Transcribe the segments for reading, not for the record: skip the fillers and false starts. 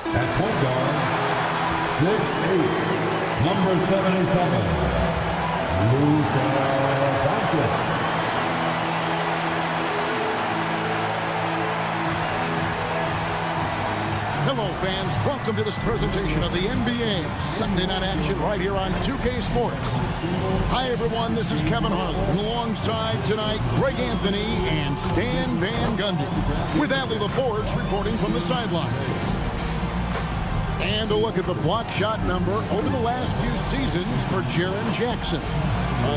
At point guard, 6'8", number 77, Luka Doncic. Hello, fans. Welcome to this presentation of the NBA Sunday Night Action right here on 2K Sports. Hi, everyone. This is Kevin Harlan. Alongside tonight, Greg Anthony and Stan Van Gundy, with Adley LaForge reporting from the sideline. And a look at the block shot number over the last few seasons for Jaren Jackson.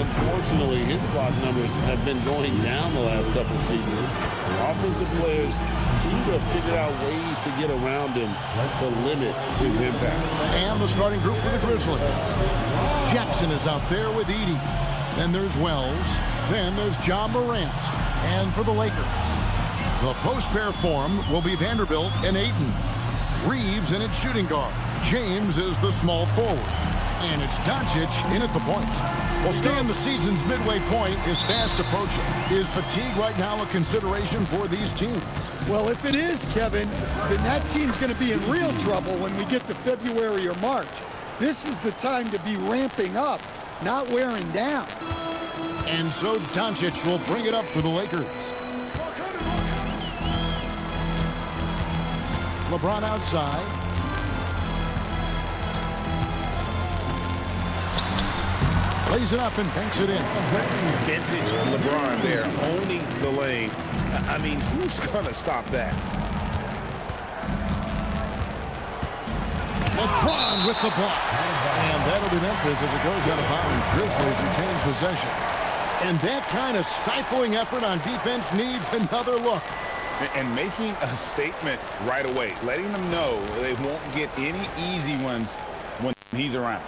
Unfortunately, his block numbers have been going down the last couple seasons. Offensive players seem to have figured out ways to get around him to limit his impact. And the starting group for the Grizzlies. Jackson is out there with Edey. Then there's Wells. Then there's John Morant. And for the Lakers, the post pair form will be Vanderbilt and Ayton. Reeves in its shooting guard. James is the small forward. And it's Doncic in at the point. Well, Stan, the season's midway point is fast approaching. Is fatigue right now a consideration for these teams? Well, if it is, Kevin, then that team's going to be in real trouble when we get to February or March. This is the time to be ramping up, not wearing down. And so Doncic will bring it up for the Lakers. LeBron outside. Lays it up and banks it in. Vintage LeBron there, owning the lane. I mean, who's going to stop that? LeBron with the block. And that'll be Memphis as it goes out of bounds. Grizzlies retain possession. And that kind of stifling effort on defense needs another look. And making a statement right away, letting them know they won't get any easy ones when he's around.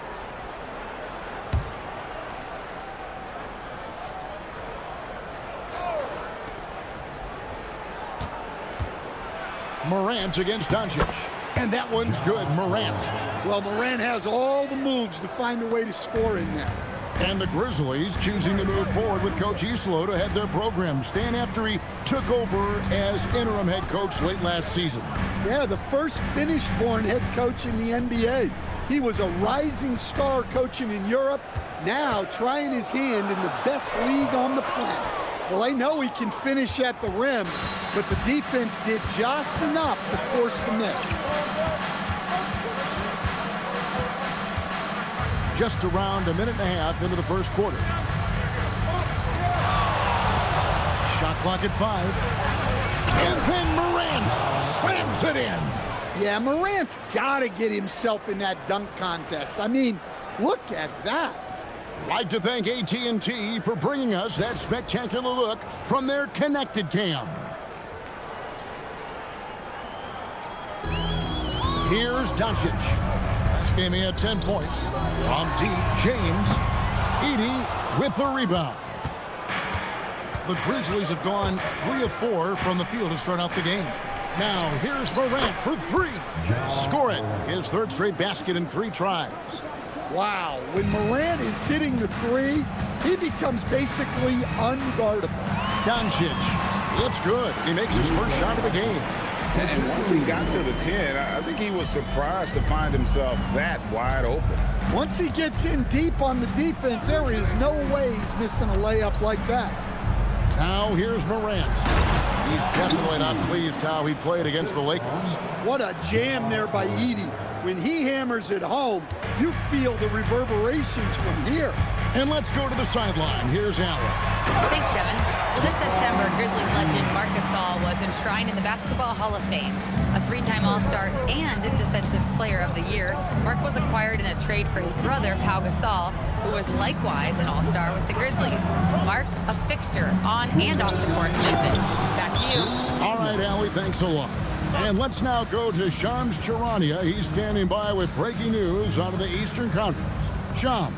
Morant against Doncic. And that one's good. Morant. Well, Morant has all the moves to find a way to score in there. And the Grizzlies choosing to move forward with Coach Islo to head their program. Stan, after he took over as interim head coach late last season. Yeah, the first Finnish-born head coach in the NBA. He was a rising star coaching in Europe, now trying his hand in the best league on the planet. Well, I know he can finish at the rim, but the defense did just enough to force the miss. Just around a minute and a half into the first quarter. Shot clock at 5. And then Morant slams it in. Yeah, Morant's got to get himself in that dunk contest. I mean, look at that. I'd like to thank AT&T for bringing us that spectacular look from their connected cam. Here's Doncic. Last game he had 10 points. From deep, James. Edey with the rebound. The Grizzlies have gone 3 of 4 from the field to start out the game. Now here's Morant for 3. Score it. His third straight basket in 3 tries. Wow, when Morant is hitting the 3, he becomes basically unguardable. Doncic. It's good. He makes his first shot of the game. And once he got to the 10, I think he was surprised to find himself that wide open. Once he gets in deep on the defense, there is no way he's missing a layup like that. Now here's Morant. He's definitely not pleased how he played against the Lakers. What a jam there by Edey. When he hammers it home, you feel the reverberations from here. And let's go to the sideline. Here's Allen. Thanks, Kevin. Well, this September, Grizzlies legend Marc Gasol was enshrined in the Basketball Hall of Fame. A 3-time All-Star and Defensive Player of the Year, Marc was acquired in a trade for his brother, Pau Gasol, who was likewise an All-Star with the Grizzlies. Marc, a fixture on and off the court in Memphis. Back to you. All right, Allie, thanks a lot. And let's now go to Shams Charania. He's standing by with breaking news out of the Eastern Conference. Shams.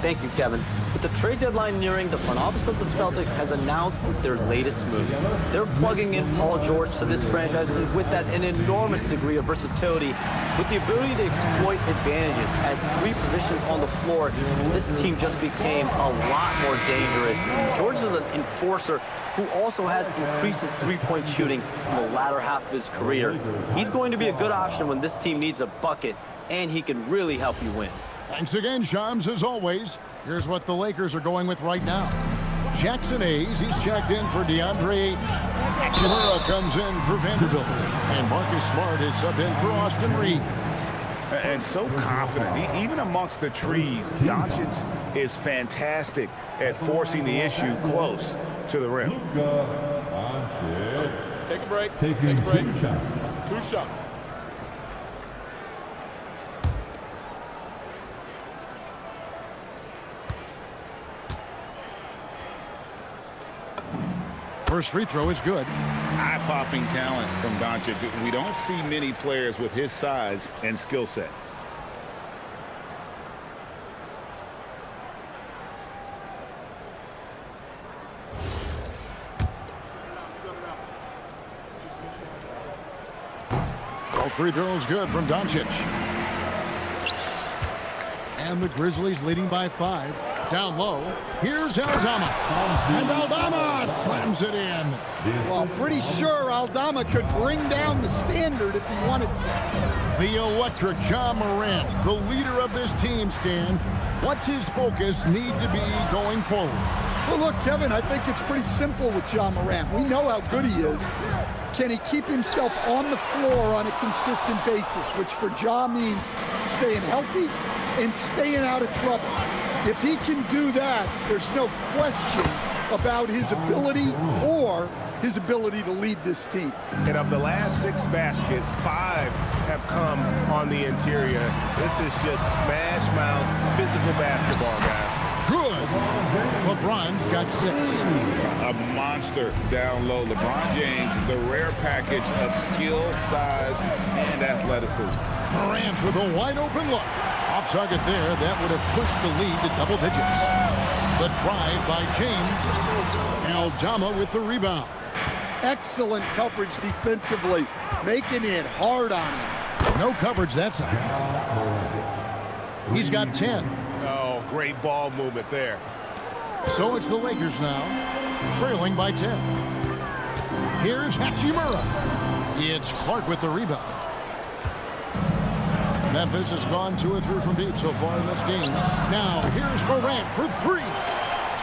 Thank you, Kevin. The the trade deadline nearing, the front office of the Celtics has announced their latest move. They're plugging in Paul George to this franchise, and with that, an enormous degree of versatility, with the ability to exploit advantages at 3 positions on the floor. This team just became a lot more dangerous. George is an enforcer who also has increased his three-point shooting in the latter half of his career. He's going to be a good option when this team needs a bucket, and he can really help you win. Thanks again, Shams, as always. Here's what the Lakers are going with right now. Jackson Hayes, he's checked in for DeAndre. Hachimura comes in for Vanderbilt. And Marcus Smart is subbed in for Austin Reeves. And so confident. Even amongst the trees, Doncic is fantastic at forcing the issue close to the rim. Take a break. Taking 2 shots. 2 shots. First free throw is good. Eye-popping talent from Doncic. We don't see many players with his size and skill set. All free throws good from Doncic. And the Grizzlies leading by 5. Down low, here's Aldama. And Aldama slams it in. Well, pretty sure Aldama could bring down the standard if he wanted to. The electric Ja Morant, the leader of this team, Stan. What's his focus need to be going forward? Well, look, Kevin, I think it's pretty simple with Ja Morant. We know how good he is. Can he keep himself on the floor on a consistent basis, which for Ja means staying healthy and staying out of trouble. If he can do that, there's no question about his ability or his ability to lead this team. And of the last 6 baskets, 5 have come on the interior. This is just smash mouth physical basketball, guys. Good. LeBron's got 6. A monster down low. LeBron James, the rare package of skill, size, and athleticism. Morant with a wide open look. Off target there, that would have pushed the lead to double digits. The drive by James. Aldama with the rebound. Excellent coverage defensively, making it hard on him. No coverage that time. He's got 10. Oh, great ball movement there. So it's the Lakers now, trailing by 10. Here's Hachimura. It's Clark with the rebound. Memphis has gone 2 or 3 from deep so far in this game. Now here's Morant for 3.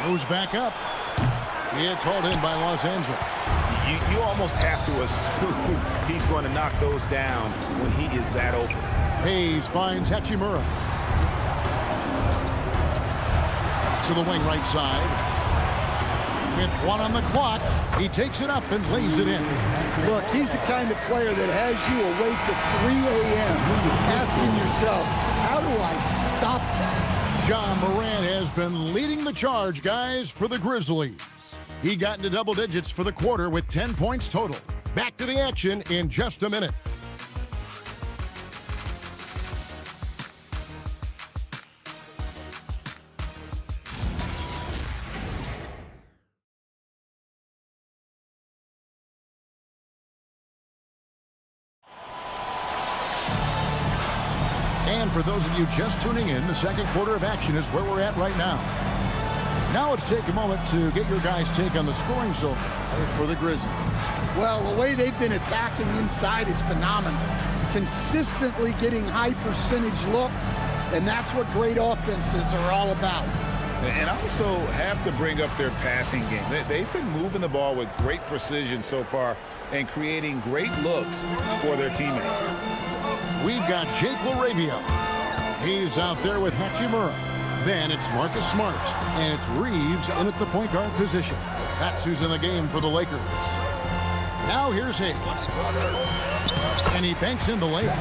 Goes back up. It's hauled in by Los Angeles. You almost have to assume he's going to knock those down when he is that open. Hayes finds Hachimura. To the wing right side. With 1 on the clock, he takes it up and lays it in. Look, he's the kind of player that has you awake at 3 a.m. asking yourself, how do I stop that? Ja Morant has been leading the charge, guys, for the Grizzlies. He got into double digits for the quarter with 10 points total. Back to the action in just a minute. And for those of you just tuning in, the second quarter of action is where we're at right now. Now let's take a moment to get your guys' take on the scoring so far for the Grizzlies. Well, the way they've been attacking inside is phenomenal. Consistently getting high percentage looks, and that's what great offenses are all about. And also have to bring up their passing game. They've been moving the ball with great precision so far and creating great looks for their teammates. We've got Jake LaRavia. He's out there with Hachimura. Then it's Marcus Smart, and it's Reeves in at the point guard position. That's who's in the game for the Lakers. Now here's Hayes. And he banks in the layup.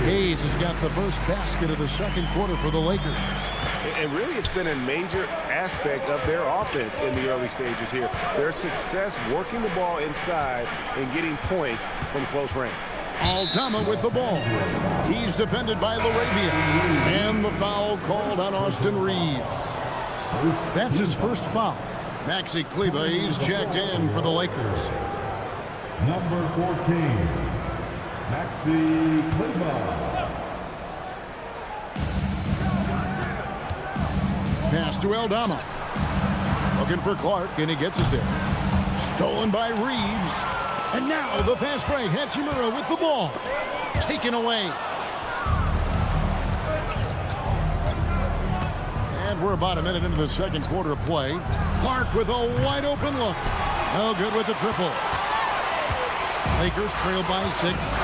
Hayes has got the first basket of the second quarter for the Lakers. And really, it's been a major aspect of their offense in the early stages here. Their success working the ball inside and getting points from close range. Aldama with the ball. He's defended by LaRavia. And the foul called on Austin Reeves. That's his first foul. Maxi Kleber, he's checked in for the Lakers. Number 14, Maxi Kleber. Pass to Aldama. Looking for Clark, and he gets it there. Stolen by Reeves. And now the fast break. Hachimura with the ball. Taken away. And we're about a minute into the second quarter of play. Clark with a wide open look. No good with the triple. Lakers trail by 6.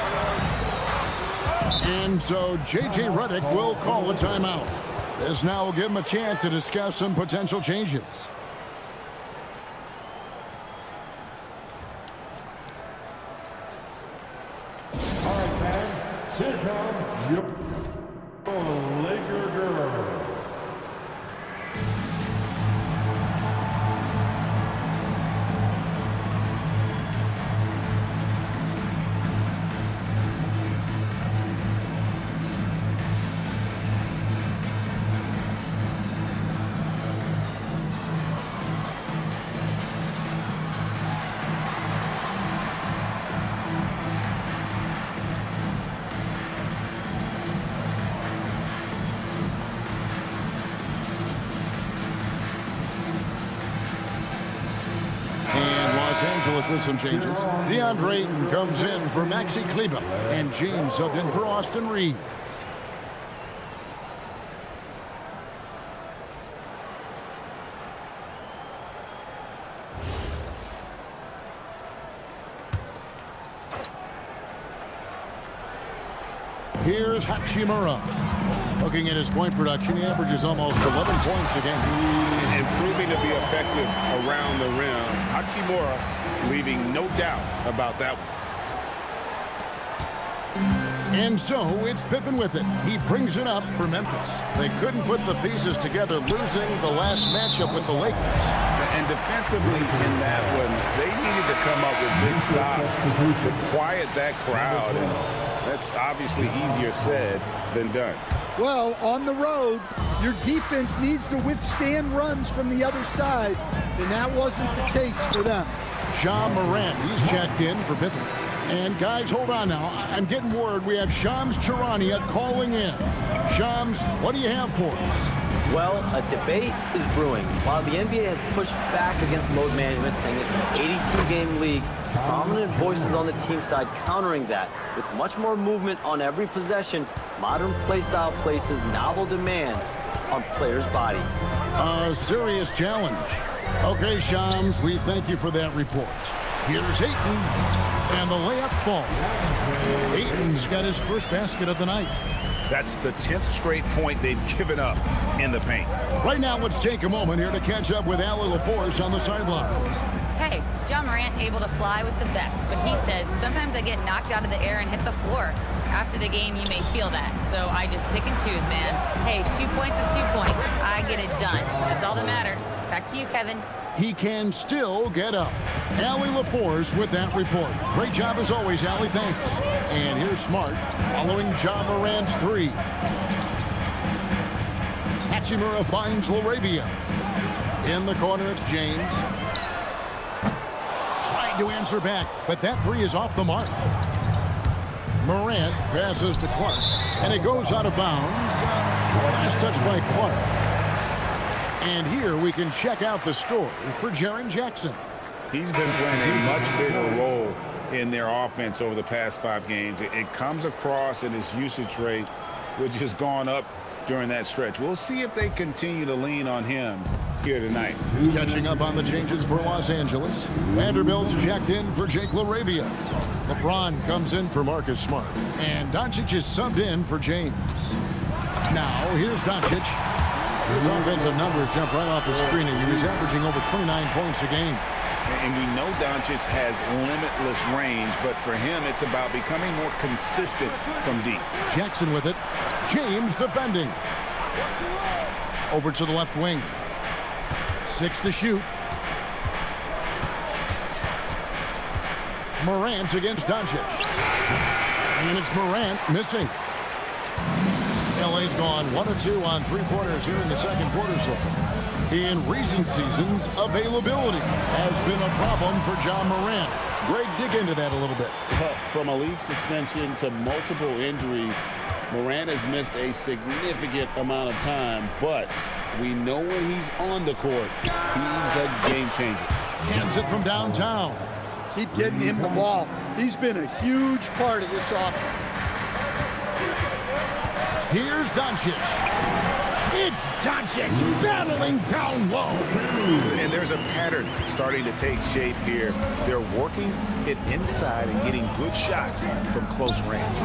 And so J.J. Redick will call a timeout. This now will give him a chance to discuss some potential changes. All right, fans, here comes your Laker girl. With some changes. DeAndre Ayton comes in for Maxi Kleber, and James subbed in for Austin Reeves. Here's Hachimura. Looking at his point production, he averages almost 11 points a game. And proving to be effective around the rim. Hachimura leaving no doubt about that one. And so it's Pippen with it. He brings it up for Memphis. They couldn't put the pieces together, losing the last matchup with the Lakers. And defensively in that one, they needed to come up with big stops to quiet that crowd. And that's obviously easier said than done. Well, on the road, your defense needs to withstand runs from the other side, and that wasn't the case for them. Ja Morant, he's checked in for Pippen. And guys, hold on now. I'm getting word we have Shams Charania calling in. Shams, what do you have for us? Well, a debate is brewing. While the NBA has pushed back against load management, saying it's an 82-game league, prominent voices on the team side countering that. With much more movement on every possession, modern play style places novel demands on players' bodies. A serious challenge. Okay, Shams, we thank you for that report. Here's Ayton, and the layup falls. Ayton's got his first basket of the night. That's the 10th straight point they've given up in the paint. Right now, let's take a moment here to catch up with Allie LaForce on the sidelines. Hey, Ja Morant able to fly with the best, but he said, sometimes I get knocked out of the air and hit the floor. After the game, you may feel that, so I just pick and choose, man. Hey, 2 points is 2 points. I get it done. That's all that matters. Back to you, Kevin. He can still get up. Allie LaForce with that report. Great job as always, Allie. Thanks. And here's Smart following Ja Morant's three. Hachimura finds LaRavia. In the corner, it's James. Trying to answer back, but that three is off the mark. Morant passes to Clark, and it goes out of bounds. Last touch by Clark. And here we can check out the story for Jaren Jackson. He's been playing a much bigger role in their offense over the past 5 games. It comes across in his usage rate, which has gone up during that stretch. We'll see if they continue to lean on him here tonight. Catching up on the changes for Los Angeles. Vanderbilt's checked in for Jake LaRavia. LeBron comes in for Marcus Smart. And Doncic is subbed in for James. Now, here's Doncic. His offensive numbers jump right off the screen, and he was averaging over 29 points a game. And we know Doncic has limitless range, but for him, it's about becoming more consistent from deep. Jackson with it. James defending. Over to the left wing. 6 to shoot. Morant against Doncic. And it's Morant missing. LA's gone 1 of 2 on 3-pointers here in the second quarter so far. In recent seasons, availability has been a problem for John Morant. Greg, dig into that a little bit. From a league suspension to multiple injuries, Morant has missed a significant amount of time, but we know when he's on the court, he's a game changer. Cans it from downtown. Keep getting him the ball. He's been a huge part of this offense. Here's Doncic. It's Doncic battling down low. And there's a pattern starting to take shape here. They're working it inside and getting good shots from close range.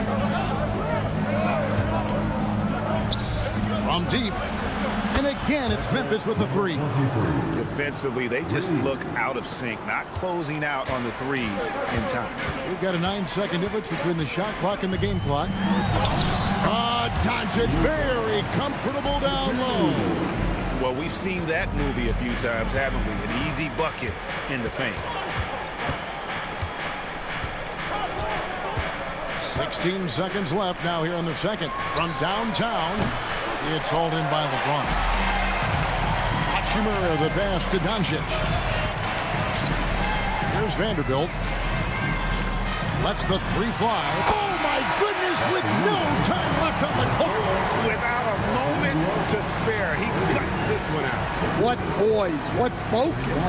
From deep. And again, it's Memphis with the three. Defensively, they just look out of sync, not closing out on the threes in time. We've got a 9-second difference between the shot clock and the game clock. Doncic very comfortable down low. Well, we've seen that movie a few times, haven't we? An easy bucket in the paint. 16 seconds left now here in the second. From downtown, it's hauled in by LeBron. Hachimura the pass to Doncic. Here's Vanderbilt. Lets the three fly. Oh my goodness, with no time left on the clock. Without a moment to spare, he cuts this one out. What poise, what focus.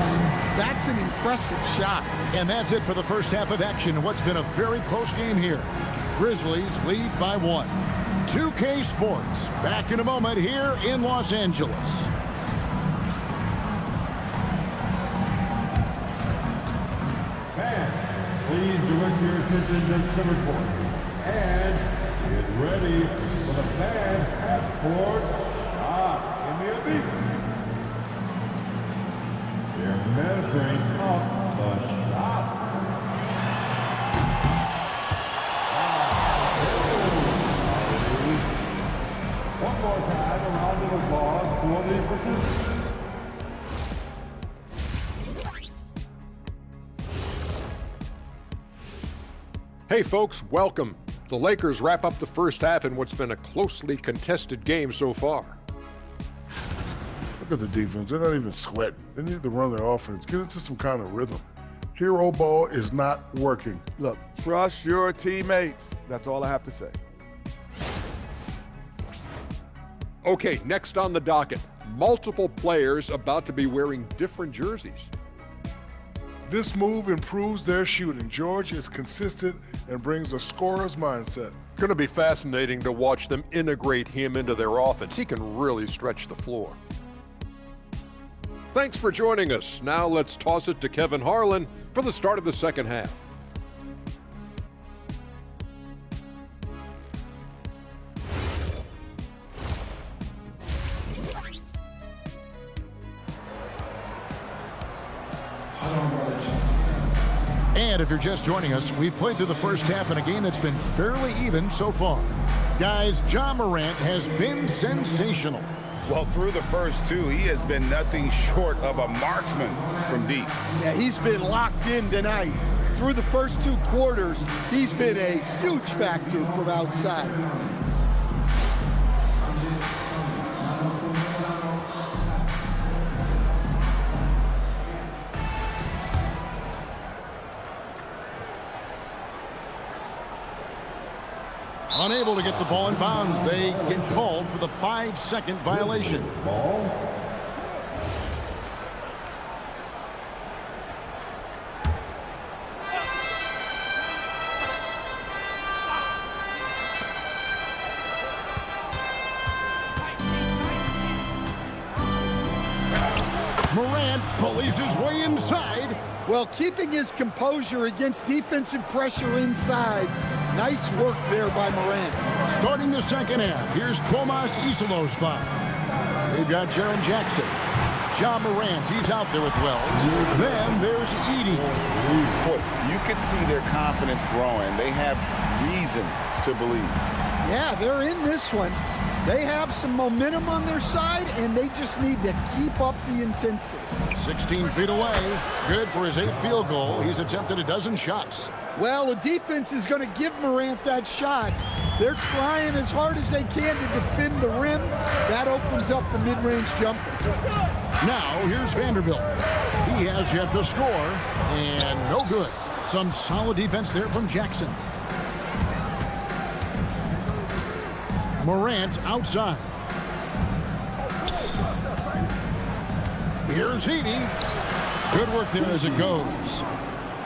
That's an impressive shot. And that's it for the first half of action in what's been a very close game here. Grizzlies lead by 1. 2K Sports, back in a moment here in Los Angeles. Fans, please direct your attention to center court. And get ready for the fans half-court shot in the elite. They're measuring up the shot. One more time, a round of applause for the participants. Hey folks, welcome. The Lakers wrap up the first half in what's been a closely contested game so far. Look at the defense. They're not even sweating. They need to run their offense. Get into some kind of rhythm. Hero ball is not working. Look, trust your teammates. That's all I have to say. Okay, next on the docket, multiple players about to be wearing different jerseys. This move improves their shooting. George is consistent and brings a scorer's mindset. Going to be fascinating to watch them integrate him into their offense. He can really stretch the floor. Thanks for joining us. Now let's toss it to Kevin Harlan for the start of the second half. And if you're just joining us, we've played through the first half in a game that's been fairly even so far. Guys, John Morant has been sensational. Well, through the first two, he has been nothing short of a marksman from deep. Yeah, he's been locked in tonight. Through the first 2 quarters, he's been a huge factor from outside. Unable to get the ball in bounds. They get called for the 5-second violation. Ball. Morant bullies his way inside. Well, keeping his composure against defensive pressure inside. Nice work there by Morant. Starting the second half, here's Tomas Isolos's foul. They've got Jaren Jackson. John Morant, he's out there with Wells. Then there's Edey. Boy, you can see their confidence growing. They have reason to believe. Yeah, they're in this one. They have some momentum on their side, and they just need to keep up the intensity. 16 feet away. Good for his 8th field goal. He's attempted a dozen shots. Well, the defense is going to give Morant that shot. They're trying as hard as they can to defend the rim. That opens up the mid-range jumper. Now here's Vanderbilt. He has yet to score, and no good. Some solid defense there from Jackson. Morant outside. Here's Edey. Good work there as it goes.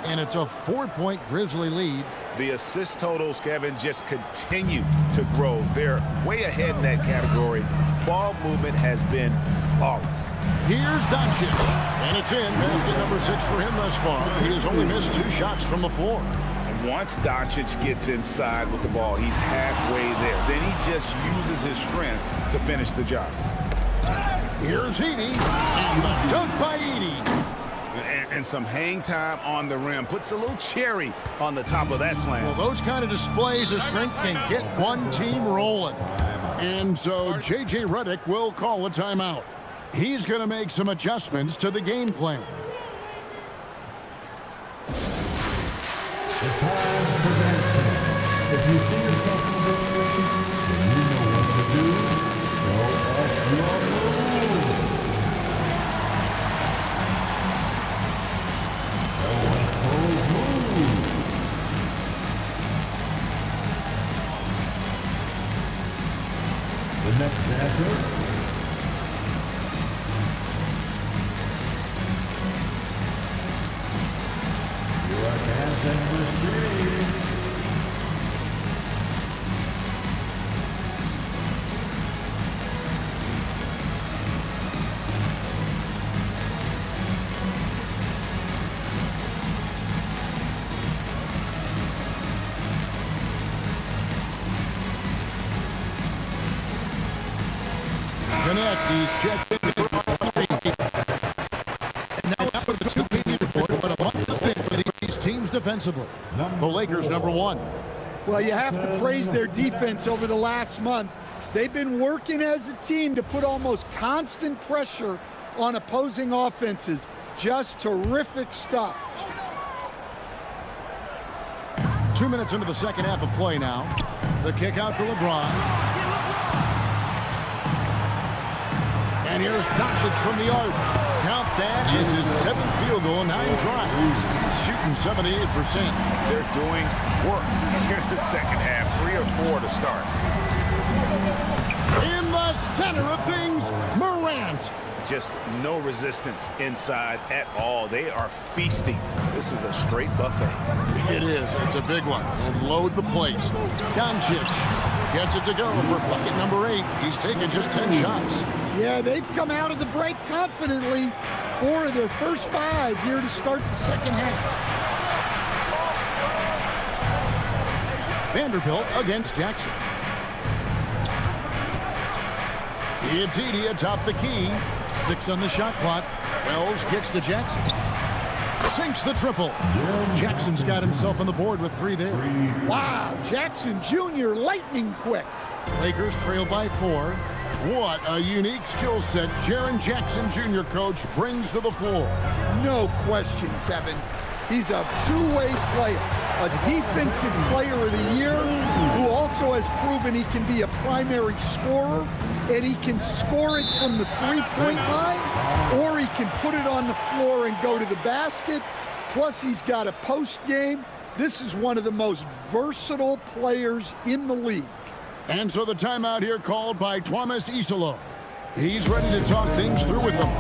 And it's a 4-point Grizzly lead. The assist totals, Kevin, just continue to grow. They're way ahead in that category. Ball movement has been flawless. Here's Doncic, and it's in. Basket number 6 for him thus far. He has only missed 2 shots from the floor. And once Doncic gets inside with the ball, he's halfway there. Then he just uses his strength to finish the job. Here's Edey, and the dunk by Edey. And some hang time on the rim. Puts a little cherry on the top of that slam. Well, those kind of displays of strength can get one team rolling. And so J.J. Redick will call a timeout. He's going to make some adjustments to the game plan. The time for dancing. If you see yourself in the room, then you know what to do. Show us your move. Show us those moves. The next dancer. Connect, he's checked in. And now it's for the 2P report, but a month has been for these teams defensively. The Lakers number 1. Well, you have to praise their defense over the last month. They've been working as a team to put almost constant pressure on opposing offenses. Just terrific stuff. 2 minutes into the second half of play now. The kick out to LeBron. And here's Doncic from the arc. Count that as his 7th field goal in 9 tries. He's shooting 78%. They're doing work here in the second half. 3 or 4 to start. In the center of things, Morant. Just no resistance inside at all. They are feasting. This is a straight buffet. It is. It's a big one. And load the plate. Doncic gets it to go for bucket number 8. He's taken just 10 shots. Yeah, they've come out of the break confidently. 4 of their first 5 here to start the second half. Vanderbilt against Jackson. It's Edey atop the key. 6 on the shot clock. Wells kicks to Jackson. Sinks the triple. Jackson's got himself on the board with 3 there. Wow, Jackson Jr. lightning quick. Lakers trail by 4. What a unique skill set Jaren Jackson Jr. coach brings to the floor. No question, Kevin. He's a two-way player, a defensive player of the year who also has proven he can be a primary scorer, and he can score it from the three-point line, or he can put it on the floor and go to the basket. Plus, he's got a post game. This is one of the most versatile players in the league. And so the timeout here called by Thomas Isolo. He's ready to talk things through with them.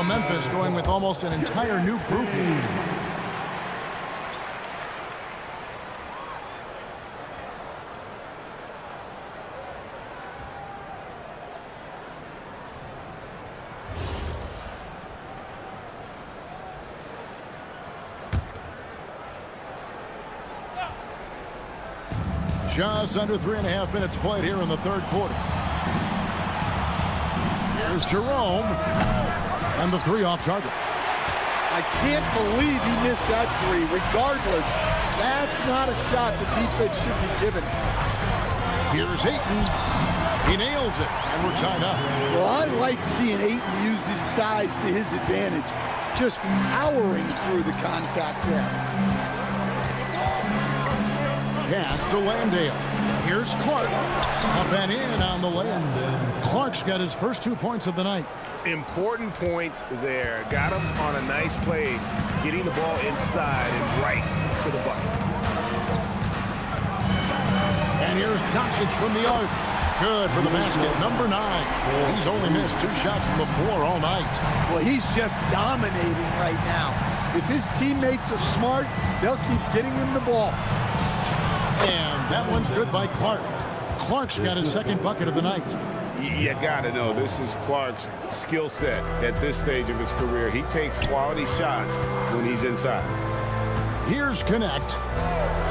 Memphis going with almost an entire new group here. Just under 3.5 minutes played here in the third quarter. Here's Jerome. And the three off target. I can't believe he missed that three. Regardless, that's not a shot the defense should be giving. Here's Ayton. He nails it, and we're tied up. Well, I like seeing Ayton use his size to his advantage, just powering through the contact there. Pass to Landale. Here's Clark. Up and in on the layup. Clark's got his first 2 points of the night. Important points there. Got him on a nice play, getting the ball inside and right to the bucket. And here's Doncic from the arc. Good for the basket, number 9. He's only missed 2 shots from the floor all night. Well, he's just dominating right now. If his teammates are smart, they'll keep getting him the ball. And that one's good by Clark. Clark's got his second bucket of the night. You gotta know, this is Clark's skill set at this stage of his career. He takes quality shots when he's inside. Here's Connect,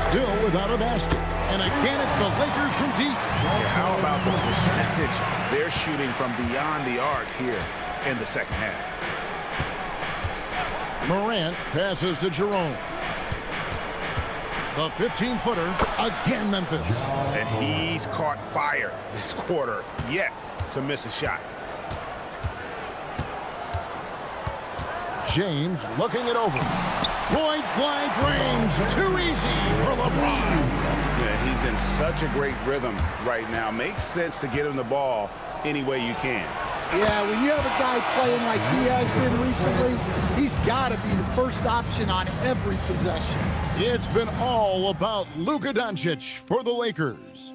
still without a basket. And again, it's the Lakers from deep. Yeah, how about the percentage they're shooting from beyond the arc here in the second half? Morant passes to Jerome. The 15-footer, again Memphis. And he's caught fire this quarter, yet to miss a shot. James looking it over. Point blank range, too easy for LeBron. Yeah, he's in such a great rhythm right now. Makes sense to get him the ball any way you can. Yeah, when you have a guy playing like he has been recently, he's got to be the first option on every possession. It's been all about Luka Doncic for the Lakers.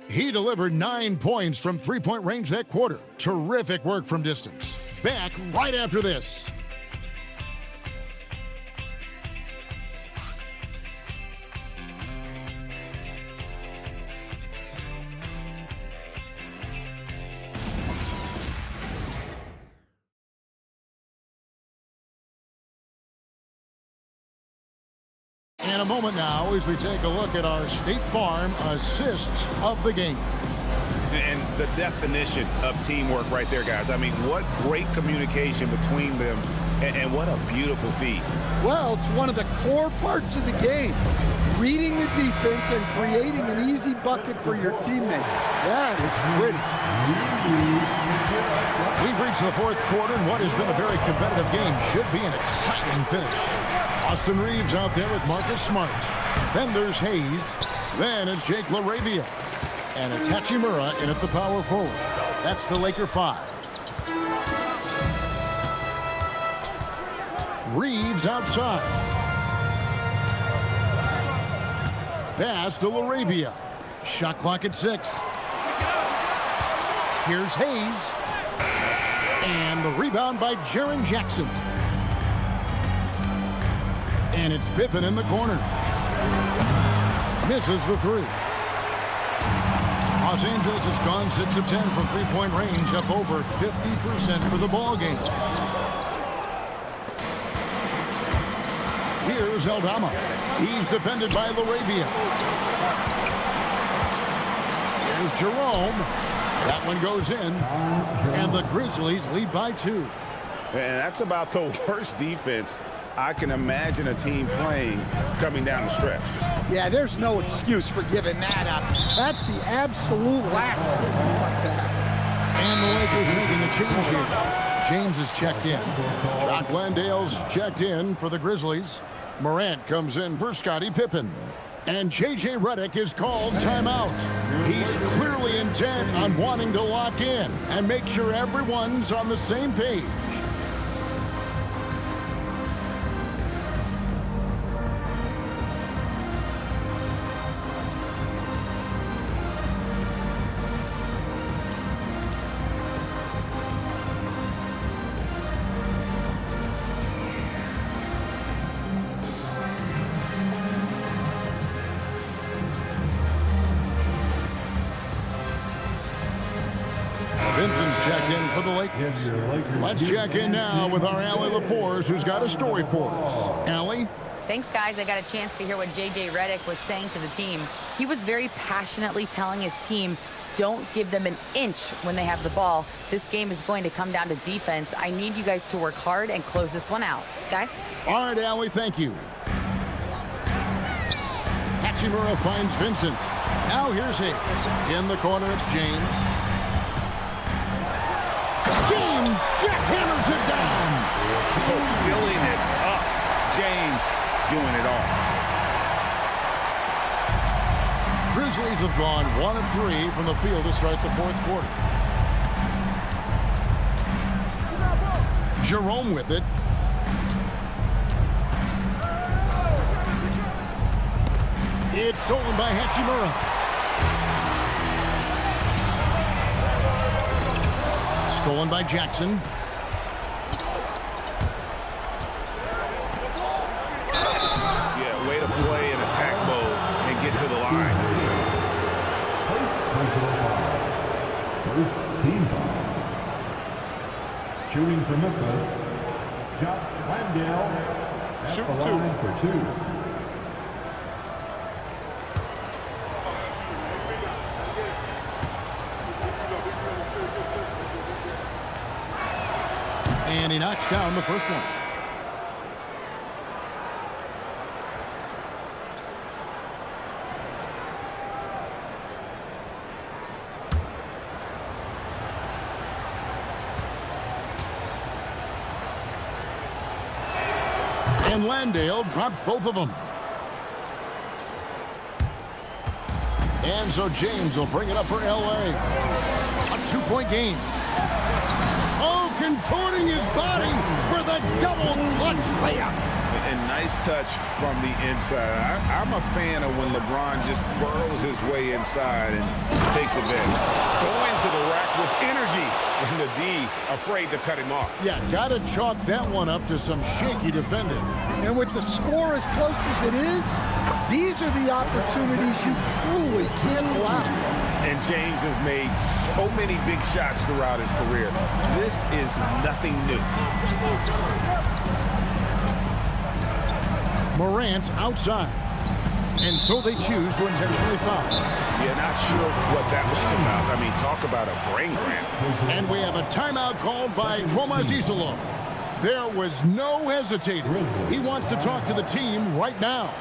He delivered 9 points from three-point range that quarter. Terrific work from distance. Back right after this. In a moment now, as we take a look at our State Farm assists of the game. And the definition of teamwork right there, guys. I mean, what great communication between them, and what a beautiful feat. Well, it's one of the core parts of the game. Reading the defense and creating an easy bucket for your teammate. That is pretty. We've reached the fourth quarter, and what has been a very competitive game should be an exciting finish. Austin Reeves out there with Marcus Smart. Then there's Hayes. Then it's Jake LaRavia. And it's Hachimura in at the power forward. That's the Laker 5. Reeves outside. Pass to LaRavia. Shot clock at 6. Here's Hayes. And the rebound by Jaren Jackson. And it's Pippen in the corner. Misses the 3. Los Angeles has gone 6 of 10 from three-point range, up over 50% for the ball game. Here's Aldama. He's defended by LaRavia. Here's Jerome. That one goes in. And the Grizzlies lead by 2. And that's about the worst defense I can imagine a team playing coming down the stretch. Yeah, there's no excuse for giving that up. That's the absolute last thing you want to have. And the Lakers making a change here. James is checked in. Jock Landale's checked in for the Grizzlies. Morant comes in for Scottie Pippen. And J.J. Redick is called timeout. He's clearly intent on wanting to lock in and make sure everyone's on the same page. Vincent's checked in for the Lakers. Let's check in now with our Allie LaForce, who's got a story for us. Allie? Thanks, guys. I got a chance to hear what J.J. Redick was saying to the team. He was very passionately telling his team, don't give them an inch when they have the ball. This game is going to come down to defense. I need you guys to work hard and close this one out. Guys? All right, Allie, thank you. Hachimura finds Vincent. Now here's Hayes. In the corner, it's James. James jackhammers it down. Filling it up. James doing it all. Grizzlies have gone 1 of 3 from the field to start the fourth quarter. Jerome with it. It's stolen by Hachimura. Stolen by Jackson. Yeah, way to play in attack mode and get to the line. First team foul. Shooting for Memphis, Jock Landale. Shoot at the two. line for 2. And he knocks down the first one. And Landale drops both of them. And so James will bring it up for L.A. A 2-point game. Oh, contorting his body for the double clutch layup. And nice touch from the inside. I'm a fan of when LeBron just burrows his way inside and takes advantage. Going to the rack with energy, and the D afraid to cut him off. Yeah, got to chalk that one up to some shaky defending. And with the score as close as it is, these are the opportunities you truly can't allow. And James has made so many big shots throughout his career. This is nothing new. Morant outside. And so they choose to intentionally foul. Yeah, not sure what that was about. I mean, talk about a brain cramp. And we have a timeout called by Thomas Isolo. There was no hesitating. He wants to talk to the team right now.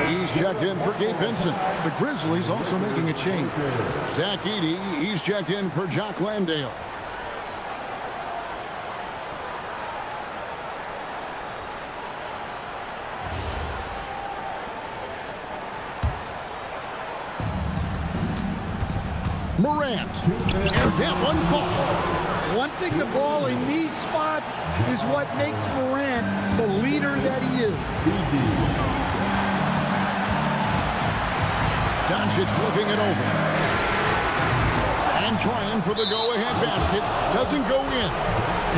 He's checked in for Gabe Vincent. The Grizzlies also making a change. Zach Edey, he's checked in for Jock Landale. Morant. And that one falls. Wanting the ball in these spots is what makes Morant the leader that he is. Doncic looking it over. And trying for the go-ahead basket. Doesn't go in.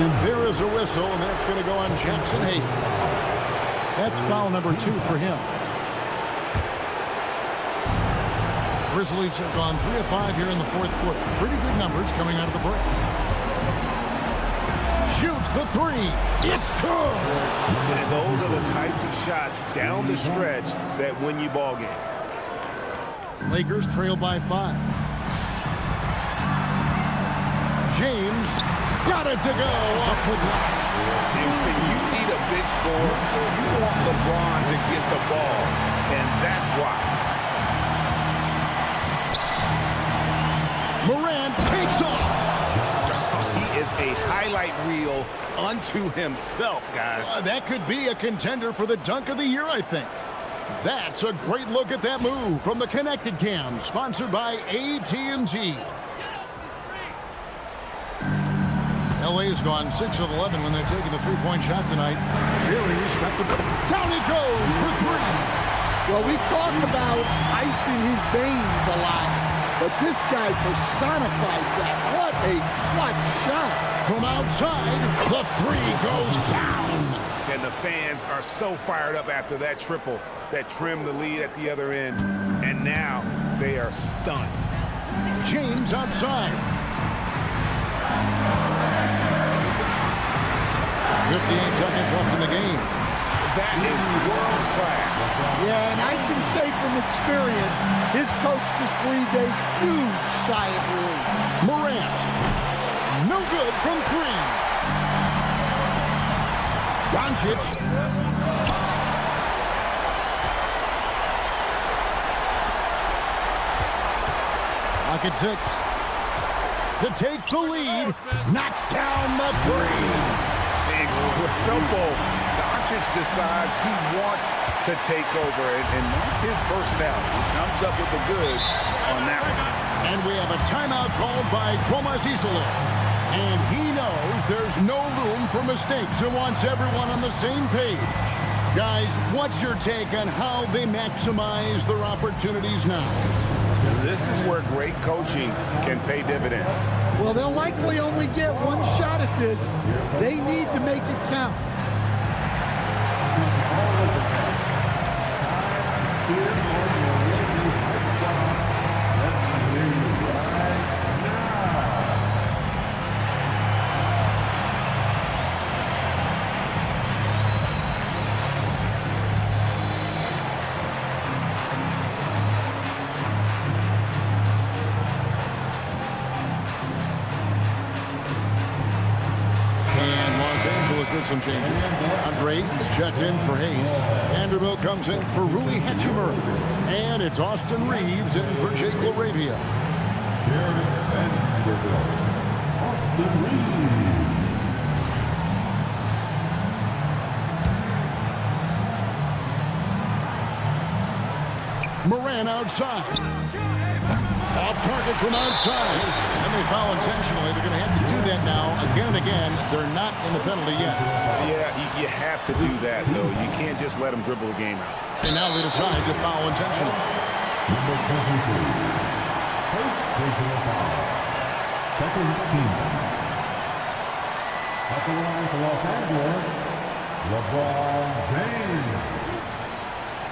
And there is a whistle, and that's going to go on Jackson Hayes. That's foul number 2 for him. Grizzlies have gone 3 of 5 here in the fourth quarter. Pretty good numbers coming out of the break. Shoots the 3. It's good. And those are the types of shots down the stretch that win you ball games. Lakers trail by 5. James got it to go off the glass. If you need a big score, you want LeBron to get the ball, and that's why. Morant takes off. He is a highlight reel unto himself, guys. That could be a contender for the dunk of the year, I think. That's a great look at that move from the Connected Cam, sponsored by AT&T. LA's gone 6 of 11 when they're taking the three-point shot tonight. Very respectable. Down he goes for 3. Well, we talk about ice in his veins a lot, but this guy personifies that. What a clutch shot. From outside, the three goes down. And the fans are so fired up after that triple that trimmed the lead at the other end. And now they are stunned. James outside. 58 seconds left in the game. That is world class. Yeah, and I can say from experience, his coach just breathed a huge sigh of relief. Morant. No good from three. Doncic. Clock at 6. To take the lead. Knocks down the three. Incredible. Doncic decides he wants to take over, and that's his personality. He comes up with the goods on that one. And we have a timeout called by Tomas Isola. And he knows there's no room for mistakes and wants everyone on the same page. Guys, what's your take on how they maximize their opportunities now? This is where great coaching can pay dividends. Well, they'll likely only get one shot at this. They need to make it count. Some changes. Andre is checked in for Hayes. Vanderbilt comes in for Rui Hachimura. And it's Austin Reeves in for Jake LaRavia. Austin Reeves. Moran outside. Off target from outside. And they foul intentionally. They're going to have to do that now again and again. They're not in the penalty yet. Yeah, you have to do that, though. You can't just let them dribble the game out. And now they decide to foul intentionally. Number 23. First personal foul. Second team. At the line for Los Angeles, LeBron James.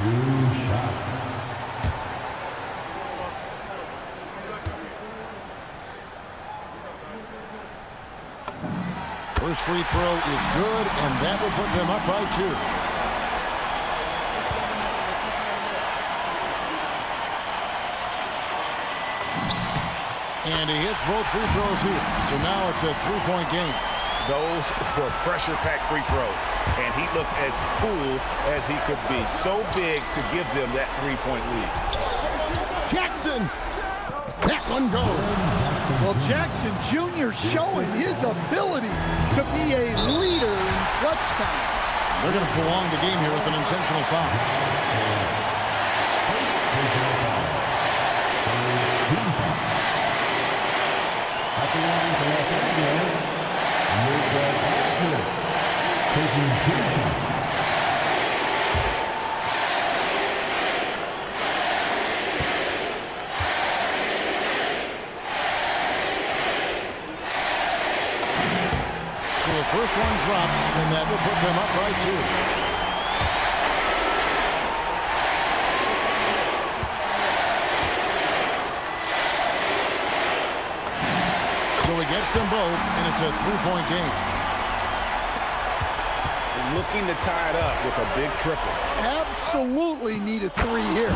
2 shots. First free throw is good, and that will put them up by 2. And he hits both free throws here. So now it's a 3-point game. Those were pressure-packed free throws, and he looked as cool as he could be. So big to give them that 3-point lead. Jackson! That one goes. Well, Jackson Jr. showing his ability to be a leader in clutch time. They're going to prolong the game here with an intentional foul. At the line for Los Angeles, taking 2 shots. First one drops, and that will put them up by 2. So he gets them both, and it's a 3-point game. Looking to tie it up with a big triple. Absolutely need a 3 here.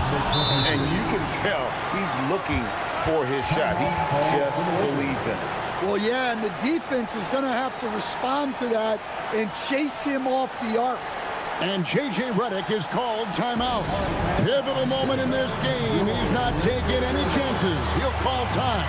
And you can tell he's looking for his shot. He just believes in it. Well, yeah, and the defense is going to have to respond to that and chase him off the arc. And J.J. Redick is called timeout. Pivotal moment in this game. He's not taking any chances. He'll call time.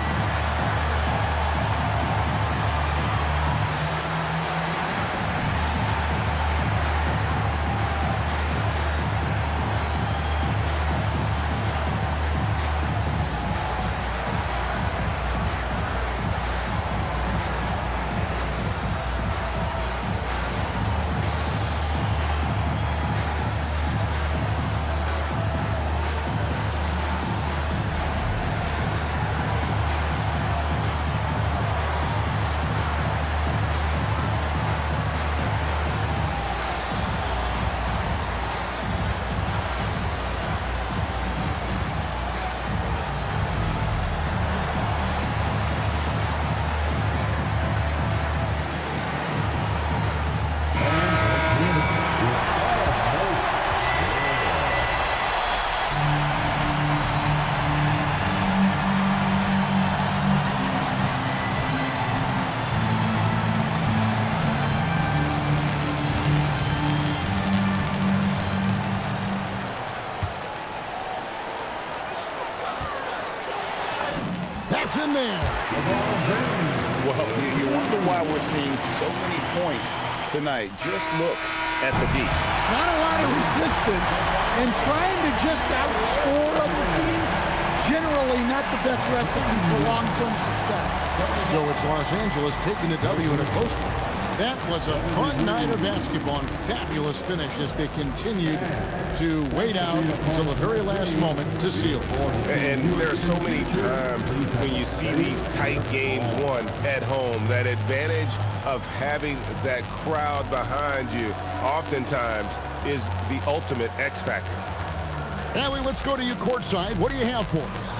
there. Well, you wonder why we're seeing so many points tonight. Just look at the D. Not a lot of resistance, and trying to just outscore other teams, generally not the best recipe for long-term success. So it's Los Angeles taking the W in a close one. That was a fun night of basketball and fabulous finish as they continued to wait out until the very last moment to seal. And there are so many times when you see these tight games won at home, that advantage of having that crowd behind you oftentimes is the ultimate X factor. Allie, let's go to you courtside. What do you have for us?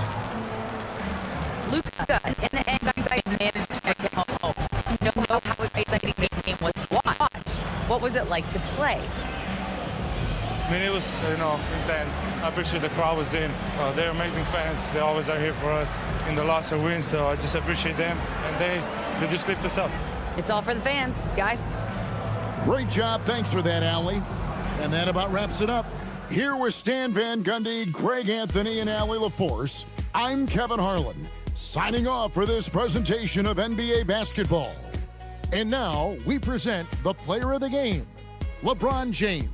Luka, in the end, guys managed to make it home. You know how exciting this game was to watch. What was it like to play? I mean, it was, intense. I appreciate the crowd was in. They're amazing fans. They always are here for us in the loss or win, so I just appreciate them, and they just lift us up. It's all for the fans, guys. Great job. Thanks for that, Allie. And that about wraps it up. Here with Stan Van Gundy, Greg Anthony, and Allie LaForce, I'm Kevin Harlan, signing off for this presentation of NBA basketball. And now we present the player of the game, LeBron James.